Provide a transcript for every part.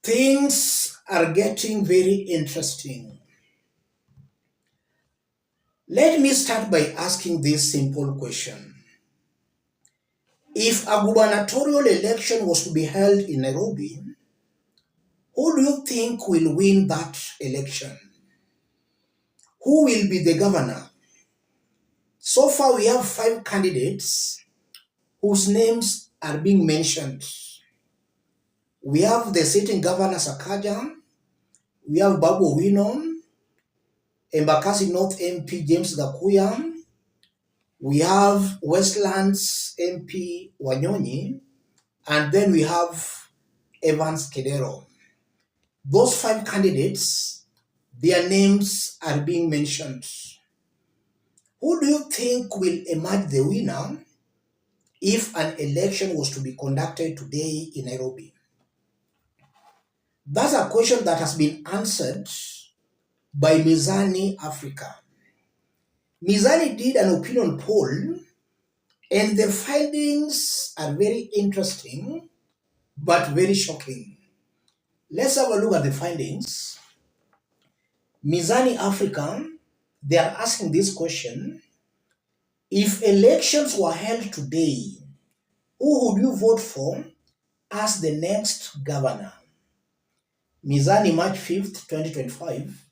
Things are getting very interesting. Let me start by asking this simple question. If a gubernatorial election was to be held in Nairobi, who do you think will win that election? Who will be the governor? So far, we have 5 candidates whose names are being mentioned. We have the sitting governor Sakaja, we have Babu Owino, Embakasi North MP James Gakuya, we have Westlands MP Wanyonyi, and then we have Evans Kedero. Those 5 candidates, their names are being mentioned. Who do you think will emerge the winner if an election was to be conducted today in Nairobi? That's a question that has been answered by Mizani Africa. Mizani did an opinion poll, and the findings are very interesting but very shocking. Let's have a look at the findings. Mizani Africa, they are asking this question: if elections were held today, who would you vote for as the next governor? Mizani, March 5th, 2025.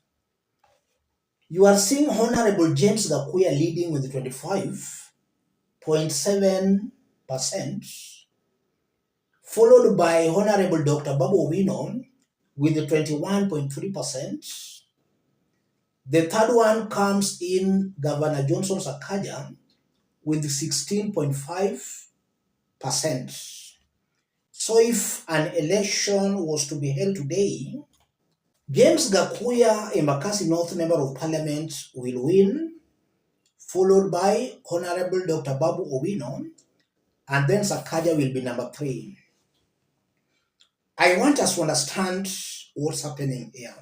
You are seeing Honorable James Gakuya leading with 25.7%, followed by Honorable Dr. Babu Owino with 21.3%. The third one comes in Governor Johnson Sakaja with 16.5%. So if an election was to be held today, James Gakuya, Embakasi North Member of Parliament, will win, followed by Honorable Dr. Babu Owino, and then Sakaja will be number 3. I want us to understand what's happening here.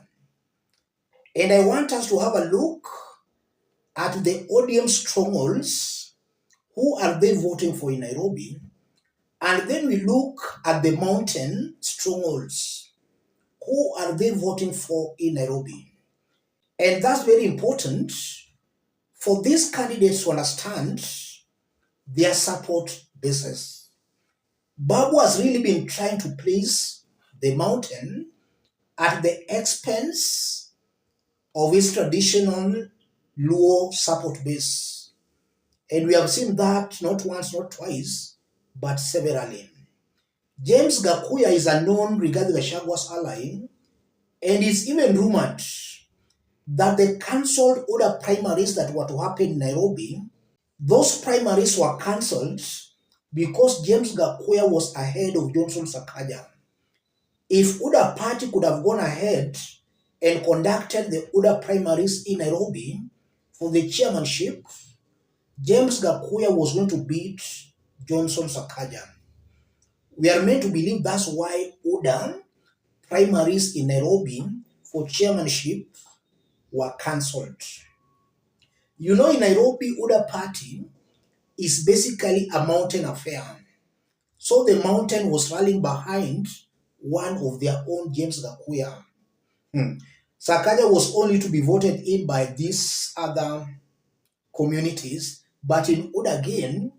And I want us to have a look at the ODM strongholds. Who are they voting for in Nairobi? And then we look at the mountain strongholds. Who are they voting for in Nairobi? And that's very important for these candidates to understand their support basis. Babu has really been trying to please the mountain at the expense of his traditional Luo support base. And we have seen that not once, not twice, but severally. James Gakuya is a known Rigathi ally, and it's even rumored that the cancelled other primaries that were to happen in Nairobi, those primaries were cancelled because James Gakuya was ahead of Johnson Sakaja. If UDA party could have gone ahead and conducted the UDA primaries in Nairobi for the chairmanship, James Gakuya was going to beat Johnson Sakaja. We are meant to believe that's why UDA primaries in Nairobi for chairmanship were cancelled. You know, in Nairobi, UDA party is basically a mountain affair. So the mountain was rallying behind one of their own, James Gakuya. Sakaja was only to be voted in by these other communities, but in UDA again,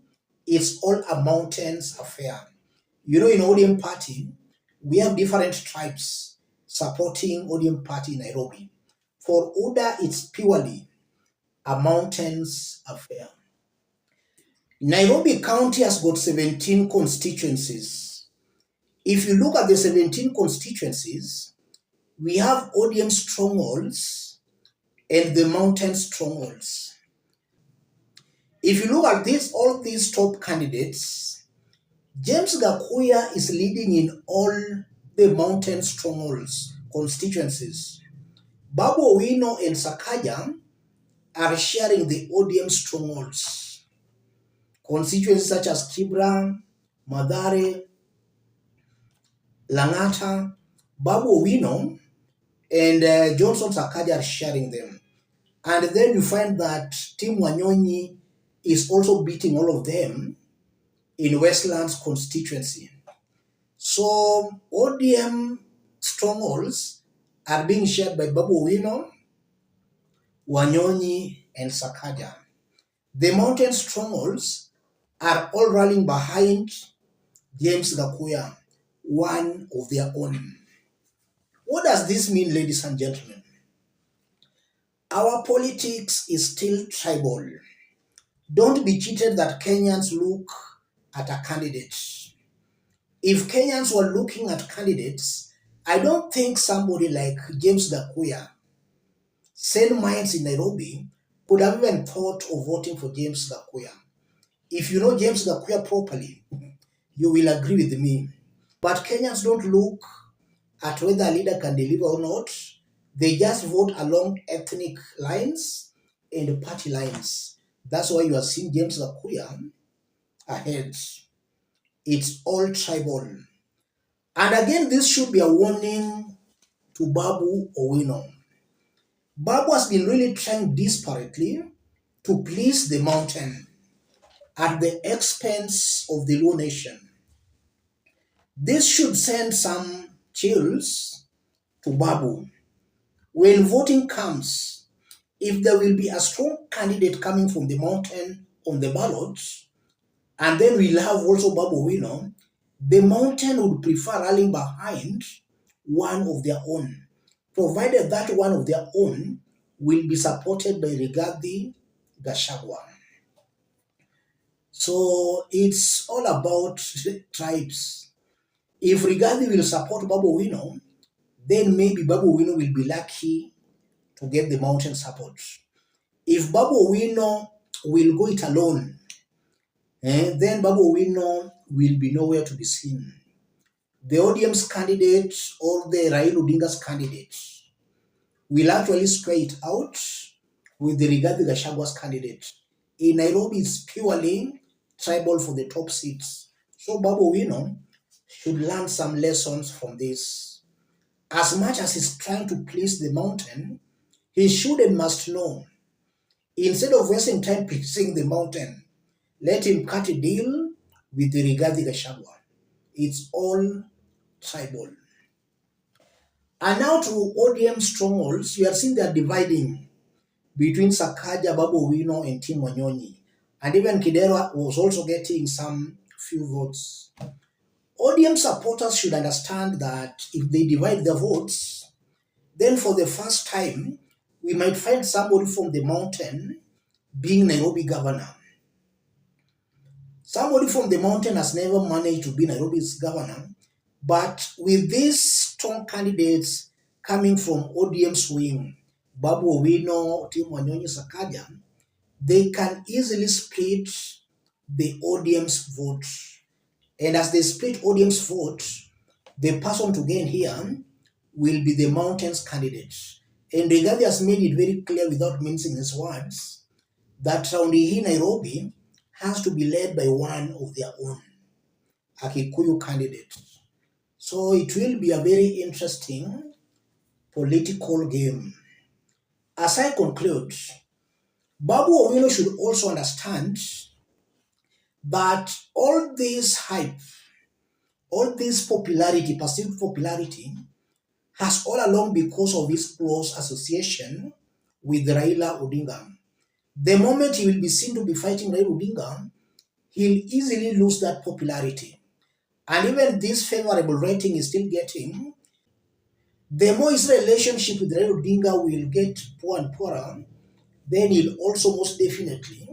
it's all a mountains affair. You know, in ODM party, we have different tribes supporting ODM party in Nairobi. For UDA, it's purely a mountains affair. Nairobi County has got 17 constituencies. If you look at the 17 constituencies, we have ODM strongholds and the mountain strongholds. If you look at all these top candidates, James Gakuya is leading in all the mountain strongholds constituencies. Babu Owino and Sakaja are sharing the ODM strongholds. Constituencies such as Kibra, Mathare, Langata, Babu Owino, and Johnson Sakaja are sharing them. And then you find that Tim Wanyonyi is also beating all of them in Westlands constituency. So ODM strongholds are being shared by Babu Owino, Wanyonyi, and Sakaja. The mountain strongholds are all rallying behind James Gakuya, one of their own. What does this mean, ladies and gentlemen? Our politics is still tribal. Don't be cheated that Kenyans look at a candidate. If Kenyans were looking at candidates, I don't think somebody like James Gakuya, sane minds in Nairobi, could have even thought of voting for James Gakuya. If you know James Gakuya properly, you will agree with me. But Kenyans don't look at whether a leader can deliver or not. They just vote along ethnic lines and party lines. That's why you are seeing James Gakuya ahead. It's all tribal. And again, this should be a warning to Babu Owino. Babu has been really trying desperately to please the mountain at the expense of the low nation. This should send some chills to Babu. When voting comes, if there will be a strong candidate coming from the mountain on the ballot, and then we'll have also Babu Owino, the mountain would prefer rallying behind one of their own, provided that one of their own will be supported by Rigathi Gachagua. So it's all about tribes. If Rigathi will support Babu Owino, then maybe Babu Owino will be lucky to get the mountain support. If Babu Owino will go it alone, then Babu Owino will be nowhere to be seen. The ODM's candidate or the Raila Odinga's candidate will actually square it out with the Rigathi Gachagua's candidate. In Nairobi, it's purely tribal for the top seats. So Babu Owino should learn some lessons from this. As much as he's trying to please the mountain, he should and must know, instead of wasting time pleasing the mountain, let him cut a deal with the Rigathi Gachagua. It's all tribal. And now to ODM strongholds, you have seen they are dividing between Sakaja, Babu Owino, and Tim Wanyonyi. And even Kidera was also getting some few votes. ODM supporters should understand that if they divide their votes, then for the first time, we might find somebody from the mountain being Nairobi governor. Somebody from the mountain has never managed to be Nairobi's governor, but with these strong candidates coming from ODM's wing, Babu Owino, Tim Wanyonyi, Sakaja, they can easily split the ODM's vote. And as they split ODM's vote, the person to gain here will be the mountain's candidate. And Rigathi has made it very clear without mincing his words that Raundi Nairobi has to be led by one of their own, a Kikuyu candidate. So it will be a very interesting political game. As I conclude, Babu Owino should also understand that all this hype, all this popularity, perceived popularity, has all along because of his close association with Raila Odinga. The moment he will be seen to be fighting Raila Odinga, he'll easily lose that popularity. And even this favorable rating is still getting, the more his relationship with Raila Odinga will get poor and poorer, then he'll also most definitely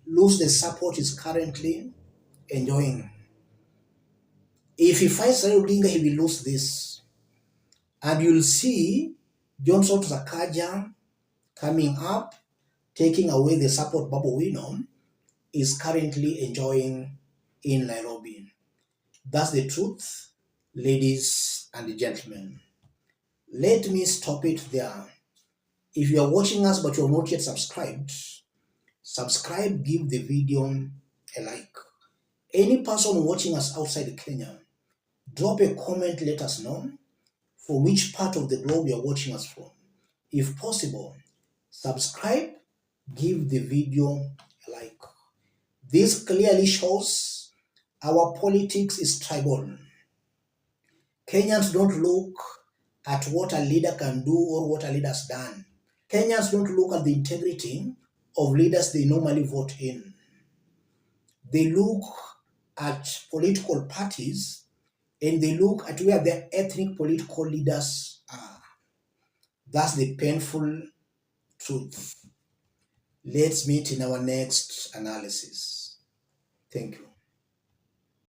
lose the support he's currently enjoying. If he fights Raila Odinga, he will lose this. And you'll see Johnson Sakaja coming up, taking away the support Babu Owino is currently enjoying in Nairobi. That's the truth, ladies and gentlemen. Let me stop it there. If you are watching us but you are not yet subscribed, subscribe, give the video a like. Any person watching us outside Kenya, drop a comment, let us know from which part of the globe you are watching us from. If possible, subscribe, give the video a like. This clearly shows our politics is tribal. Kenyans don't look at what a leader can do or what a leader has done. Kenyans don't look at the integrity of leaders they normally vote in. They look at political parties and they look at where their ethnic political leaders are. That's the painful truth. Let's meet in our next analysis. Thank you.